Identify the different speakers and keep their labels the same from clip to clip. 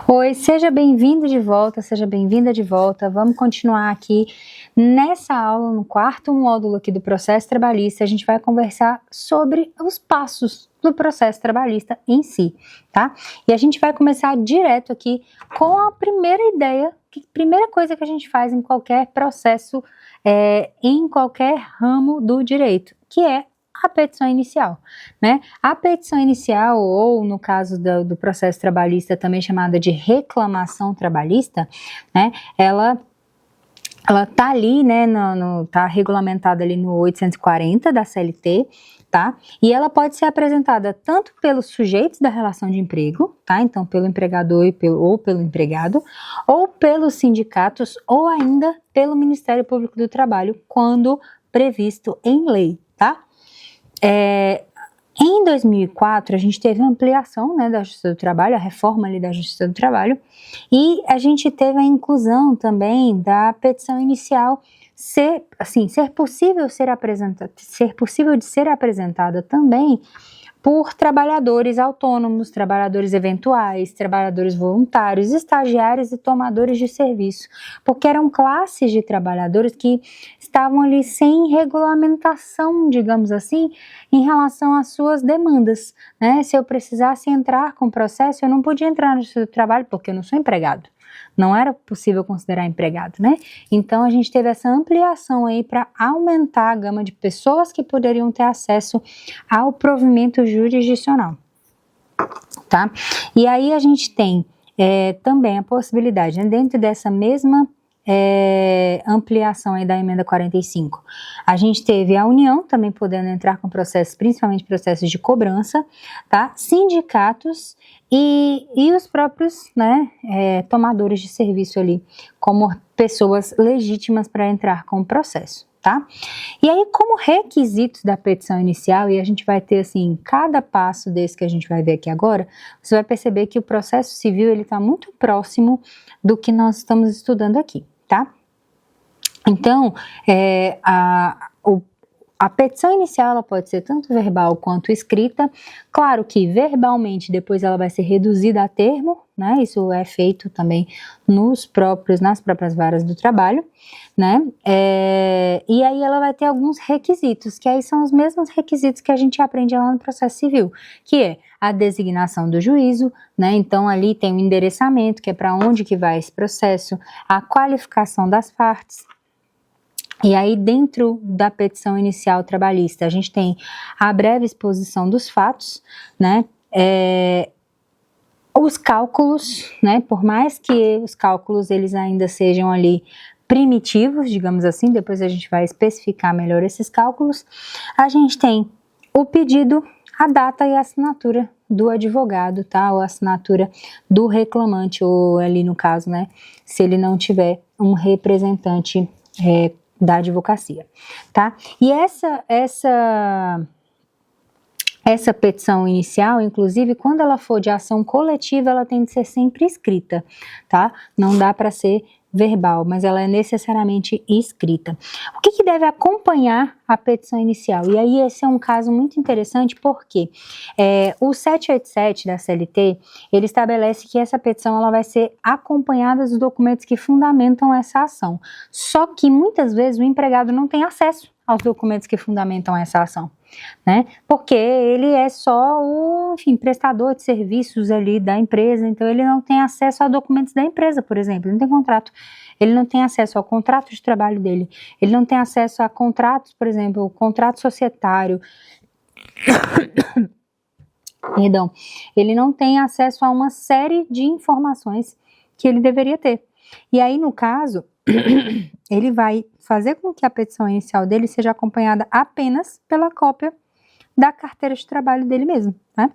Speaker 1: Oi, seja bem-vindo de volta, seja bem-vinda de volta. Vamos continuar aqui nessa aula, no quarto módulo aqui do processo trabalhista. A gente vai conversar sobre os passos do processo trabalhista em si, tá? E a gente vai começar direto aqui com a primeira ideia, primeira coisa que a gente faz em qualquer processo, em qualquer ramo do direito, que é a petição inicial, né? A petição inicial, ou no caso do processo trabalhista, também chamada de reclamação trabalhista, né? Ela tá ali, né? Tá regulamentada ali no 840 da CLT, tá? E ela pode ser apresentada tanto pelos sujeitos da relação de emprego, tá? Então, pelo empregador ou pelo empregado, ou pelos sindicatos, ou ainda pelo Ministério Público do Trabalho, quando previsto em lei, tá? Em 2004, a gente teve uma ampliação, né, da Justiça do Trabalho, a reforma ali da Justiça do Trabalho, e a gente teve a inclusão também da petição inicial ser possível de ser apresentada também por trabalhadores autônomos, trabalhadores eventuais, trabalhadores voluntários, estagiários e tomadores de serviço, porque eram classes de trabalhadores que estavam ali sem regulamentação, digamos assim, em relação às suas demandas, né? Se eu precisasse entrar com processo, eu não podia entrar no Justiça do Trabalho porque eu não sou empregado. Não era possível considerar empregado, né? Então, a gente teve essa ampliação aí para aumentar a gama de pessoas que poderiam ter acesso ao provimento jurisdicional, tá? E aí a gente tem também a possibilidade, né, dentro dessa mesma ampliação aí da emenda 45, a gente teve a União também podendo entrar com processos, principalmente processos de cobrança, tá? Sindicatos e os próprios, né, tomadores de serviço ali, como pessoas legítimas para entrar com o processo, tá? E aí, como requisitos da petição inicial, e a gente vai ter, assim, cada passo desse que a gente vai ver aqui agora, você vai perceber que o processo civil, ele está muito próximo do que nós estamos estudando aqui, tá? Então, a petição inicial, ela pode ser tanto verbal quanto escrita. Claro que verbalmente depois ela vai ser reduzida a termo, né? Isso é feito também nas próprias varas do trabalho, né? E aí ela vai ter alguns requisitos, que aí são os mesmos requisitos que a gente aprende lá no processo civil, que é a designação do juízo, né? Então ali tem o endereçamento, que é para onde que vai esse processo, a qualificação das partes. E aí, dentro da petição inicial trabalhista, a gente tem a breve exposição dos fatos, né, os cálculos, né, por mais que os cálculos eles ainda sejam ali primitivos, digamos assim, depois a gente vai especificar melhor esses cálculos, a gente tem o pedido, a data e a assinatura do advogado, tá, ou a assinatura do reclamante, ou ali no caso, né, se ele não tiver um representante da advocacia, tá? E essa petição inicial, inclusive, quando ela for de ação coletiva, ela tem de ser sempre escrita, tá? Não dá para ser verbal, mas ela é necessariamente escrita. O que deve acompanhar a petição inicial? E aí esse é um caso muito interessante porque o 787 da CLT, ele estabelece que essa petição ela vai ser acompanhada dos documentos que fundamentam essa ação. Só que muitas vezes o empregado não tem acesso aos documentos que fundamentam essa ação, né? Porque ele é só o, prestador de serviços ali da empresa, então ele não tem acesso a documentos da empresa, por exemplo, ele não tem contrato, ele não tem acesso ao contrato de trabalho dele, ele não tem acesso a contratos, por exemplo, o contrato societário, perdão, ele não tem acesso a uma série de informações que ele deveria ter. E aí, no caso, ele vai fazer com que a petição inicial dele seja acompanhada apenas pela cópia da carteira de trabalho dele mesmo, né?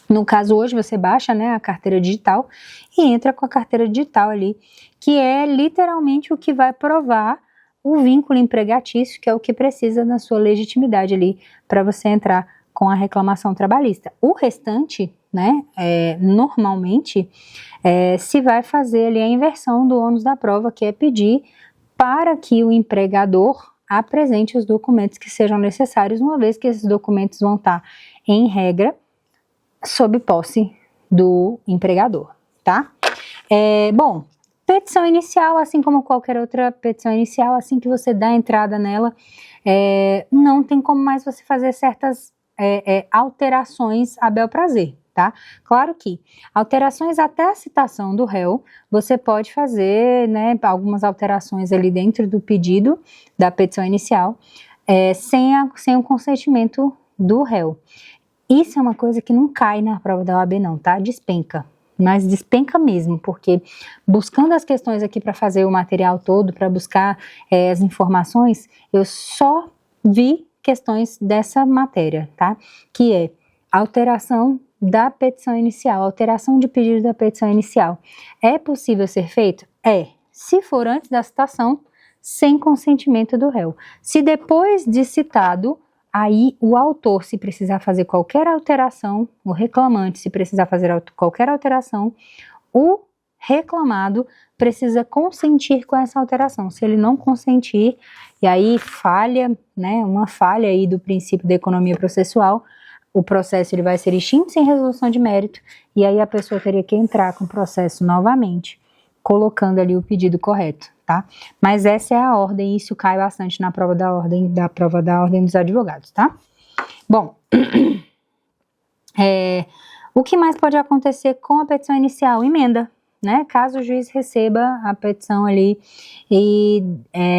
Speaker 1: No caso, hoje você baixa, né, a carteira digital e entra com a carteira digital ali, que é literalmente o que vai provar o vínculo empregatício, que é o que precisa da sua legitimidade ali para você entrar com a reclamação trabalhista. O restante, né, normalmente, se vai fazer ali a inversão do ônus da prova, que é pedir para que o empregador apresente os documentos que sejam necessários, uma vez que esses documentos vão estar, em regra, sob posse do empregador, tá? Bom, petição inicial, assim como qualquer outra petição inicial, assim que você dá entrada nela, não tem como mais você fazer certas alterações a bel prazer, tá? Claro que alterações até a citação do réu, você pode fazer, né, algumas alterações ali dentro do pedido da petição inicial, sem o consentimento do réu. Isso é uma coisa que não cai na prova da OAB não, tá? Despenca. Mas despenca mesmo, porque buscando as questões aqui para fazer o material todo, para buscar as informações, eu só vi questões dessa matéria, tá? Que é alteração da petição inicial, alteração de pedido da petição inicial. É possível ser feito? Se for antes da citação, sem consentimento do réu. Se depois de citado, aí o autor, se precisar fazer qualquer alteração, o reclamante, se precisar fazer qualquer alteração, o reclamado precisa consentir com essa alteração. Se ele não consentir, e aí falha, né, uma falha aí do princípio da economia processual, o processo ele vai ser extinto sem resolução de mérito, e aí a pessoa teria que entrar com o processo novamente, colocando ali o pedido correto, tá? Mas essa é a ordem, e isso cai bastante na prova da ordem dos advogados, tá? Bom, o que mais pode acontecer com a petição inicial? Emenda, né? Caso o juiz receba a petição ali e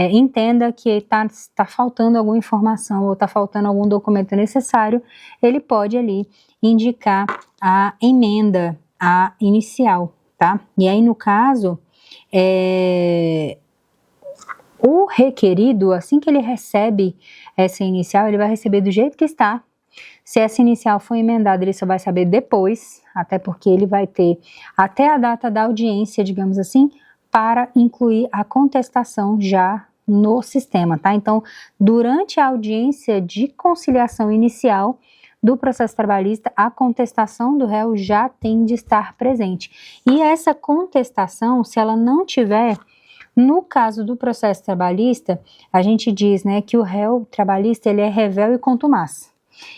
Speaker 1: entenda que está faltando alguma informação ou está faltando algum documento necessário, ele pode ali indicar a emenda à inicial, tá? E aí, no caso, o requerido, assim que ele recebe essa inicial, ele vai receber do jeito que está. Se essa inicial for emendada, ele só vai saber depois, até porque ele vai ter até a data da audiência, digamos assim, para incluir a contestação já no sistema, tá? Então, durante a audiência de conciliação inicial do processo trabalhista, a contestação do réu já tem de estar presente. E essa contestação, se ela não tiver, no caso do processo trabalhista, a gente diz, né, que o réu trabalhista, ele é revel e contumaz.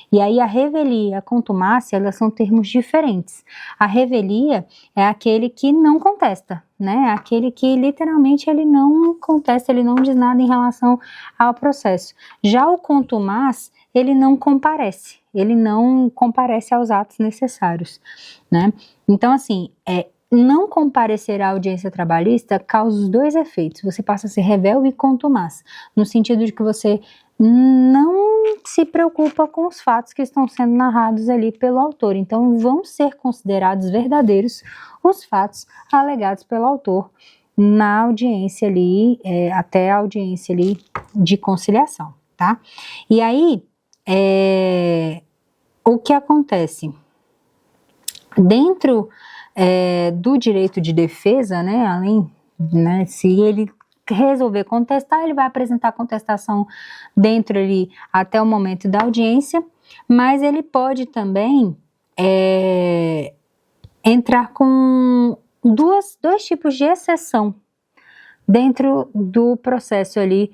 Speaker 1: E aí a revelia e a contumácia, elas são termos diferentes. A revelia é aquele que não contesta, né? Aquele que literalmente ele não contesta, ele não diz nada em relação ao processo. Já o contumaz, ele não comparece aos atos necessários, né? Então, assim, não comparecer à audiência trabalhista causa os dois efeitos. Você passa a ser revel e contumaz, no sentido de que você não se preocupa com os fatos que estão sendo narrados ali pelo autor. Então, vão ser considerados verdadeiros os fatos alegados pelo autor na audiência ali, até a audiência ali de conciliação, tá? E aí, o que acontece? Dentro do direito de defesa, né, além, né, se ele resolver contestar, ele vai apresentar a contestação dentro ali até o momento da audiência, mas ele pode também entrar com dois tipos de exceção dentro do processo ali,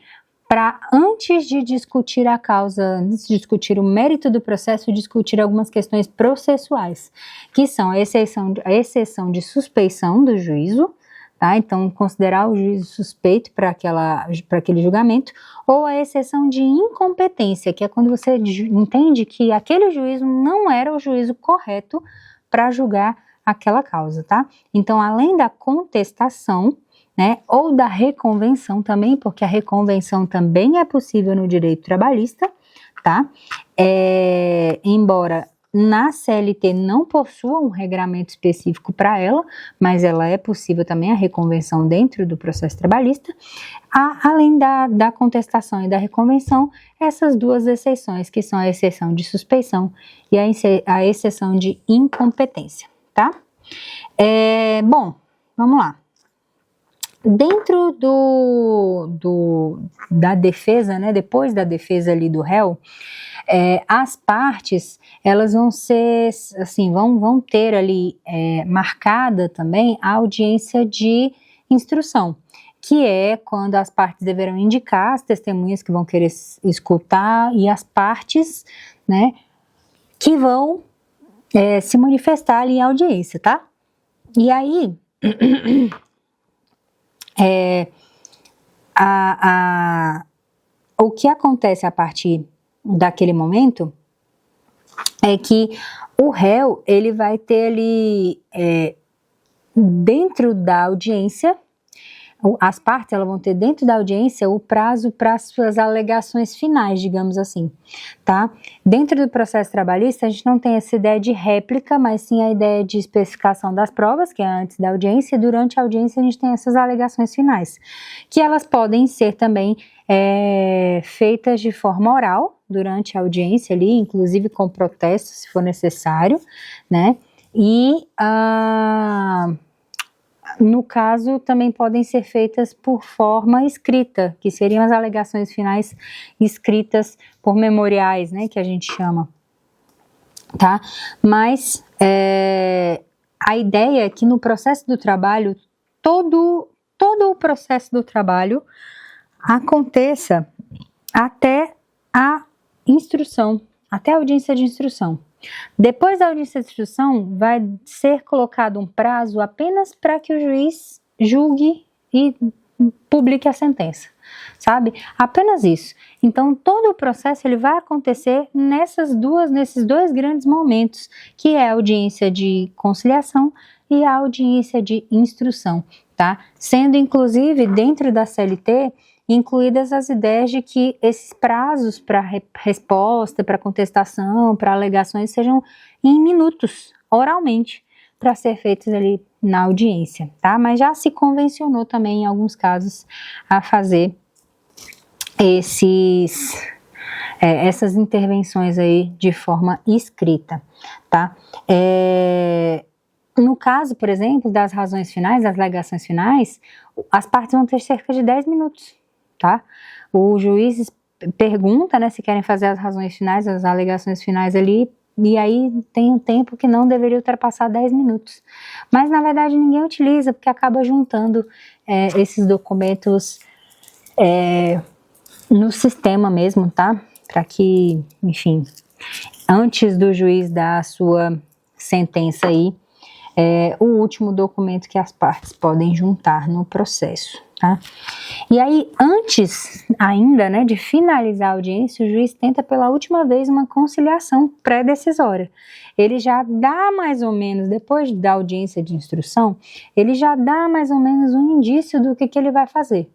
Speaker 1: para antes de discutir a causa, antes de discutir o mérito do processo, discutir algumas questões processuais, que são a exceção de suspeição do juízo, tá? Então, considerar o juízo suspeito para aquele julgamento, ou a exceção de incompetência, que é quando você entende que aquele juízo não era o juízo correto para julgar aquela causa, tá? Então, além da contestação, né, ou da reconvenção também, porque a reconvenção também é possível no direito trabalhista, tá? Embora na CLT não possua um regramento específico para ela, mas ela é possível também a reconvenção dentro do processo trabalhista. Além da contestação e da reconvenção, essas duas exceções, que são a exceção de suspeição e a exceção de incompetência, tá? Bom, vamos lá. Dentro da defesa, né, depois da defesa ali do réu, as partes, elas vão ser, assim, vão ter ali marcada também a audiência de instrução, que é quando as partes deverão indicar as testemunhas que vão querer escutar e as partes, né, que vão se manifestar ali em audiência, tá? E aí, o que acontece a partir daquele momento é que o réu, ele vai ter ali, dentro da audiência, as partes elas vão ter dentro da audiência o prazo para as suas alegações finais, digamos assim, tá? Dentro do processo trabalhista, a gente não tem essa ideia de réplica, mas sim a ideia de especificação das provas, que é antes da audiência, e durante a audiência a gente tem essas alegações finais, que elas podem ser também feitas de forma oral, durante a audiência ali, inclusive com protesto, se for necessário, né? E no caso, também podem ser feitas por forma escrita, que seriam as alegações finais escritas por memoriais, né, que a gente chama, tá? Mas a ideia é que no processo do trabalho, todo o processo do trabalho aconteça até a instrução, até a audiência de instrução. Depois da audiência de instrução, vai ser colocado um prazo apenas para que o juiz julgue e publique a sentença, sabe? Apenas isso. Então, todo o processo ele vai acontecer nesses dois grandes momentos, que é a audiência de conciliação e a audiência de instrução, tá? Sendo, inclusive, dentro da CLT, incluídas as ideias de que esses prazos para resposta, para contestação, para alegações sejam em minutos, oralmente, para ser feitos ali na audiência, tá? Mas já se convencionou também em alguns casos a fazer essas intervenções aí de forma escrita, tá? No caso, por exemplo, das razões finais, das alegações finais, as partes vão ter cerca de 10 minutos, tá? O juiz pergunta, né, se querem fazer as razões finais, as alegações finais ali, e aí tem um tempo que não deveria ultrapassar 10 minutos. Mas, na verdade, ninguém utiliza, porque acaba juntando esses documentos no sistema mesmo, tá? Para que, enfim, antes do juiz dar a sua sentença aí, o último documento que as partes podem juntar no processo, tá? E aí, antes ainda, né, de finalizar a audiência, o juiz tenta pela última vez uma conciliação pré-decisória. Ele já dá mais ou menos, depois da audiência de instrução, ele já dá mais ou menos um indício do que ele vai fazer,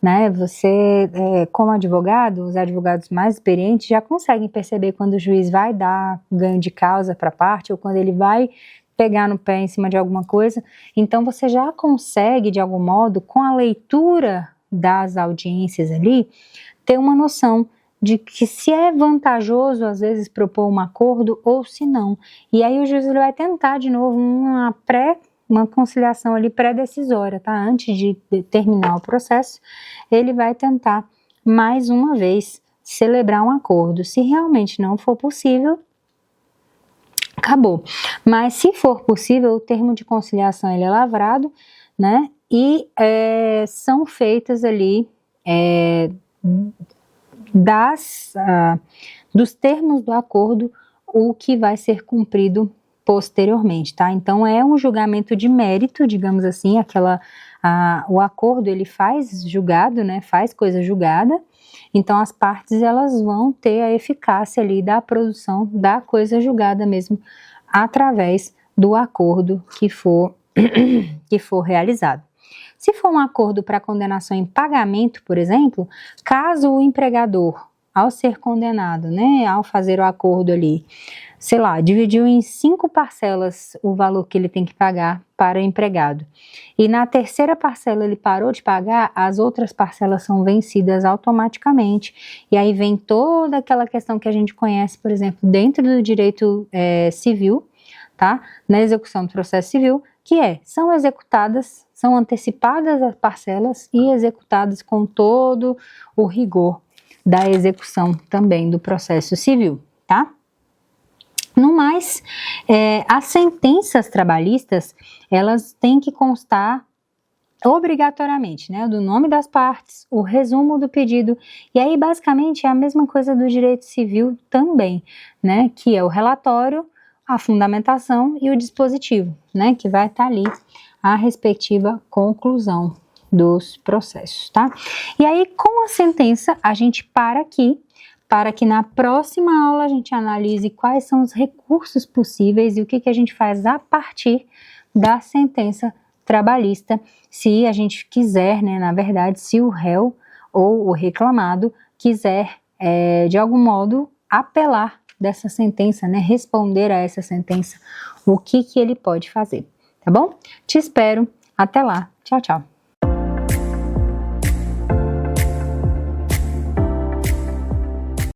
Speaker 1: né? Você, como advogado, os advogados mais experientes já conseguem perceber quando o juiz vai dar ganho de causa para a parte ou quando ele vai pegar no pé em cima de alguma coisa. Então você já consegue, de algum modo, com a leitura das audiências ali, ter uma noção de que se é vantajoso às vezes propor um acordo ou se não. E aí o juiz ele vai tentar de novo uma conciliação ali pré-decisória, tá? Antes de terminar o processo, ele vai tentar mais uma vez celebrar um acordo. Se realmente não for possível, acabou. Mas se for possível, o termo de conciliação ele é lavrado, né? E são feitas ali dos termos do acordo o que vai ser cumprido posteriormente, tá? Então é um julgamento de mérito, digamos assim, o acordo ele faz julgado, né? Faz coisa julgada. Então as partes elas vão ter a eficácia ali da produção da coisa julgada mesmo através do acordo que for realizado. Se for um acordo para condenação em pagamento, por exemplo, caso o empregador, ao ser condenado, né, ao fazer o acordo ali, sei lá, dividiu em 5 parcelas o valor que ele tem que pagar para o empregado. E na terceira parcela ele parou de pagar, as outras parcelas são vencidas automaticamente. E aí vem toda aquela questão que a gente conhece, por exemplo, dentro do direito civil, tá? Na execução do processo civil, que são executadas, são antecipadas as parcelas e executadas com todo o rigor da execução também do processo civil, tá? No mais, as sentenças trabalhistas, elas têm que constar obrigatoriamente, né, do nome das partes, o resumo do pedido, e aí basicamente é a mesma coisa do direito civil também, né, que é o relatório, a fundamentação e o dispositivo, né, que vai estar ali a respectiva conclusão dos processos, tá? E aí, com a sentença, a gente para aqui, para que na próxima aula a gente analise quais são os recursos possíveis e o que a gente faz a partir da sentença trabalhista, se a gente quiser, né, na verdade, se o réu ou o reclamado quiser, de algum modo, apelar dessa sentença, né, responder a essa sentença, o que ele pode fazer, tá bom? Te espero, até lá, tchau, tchau.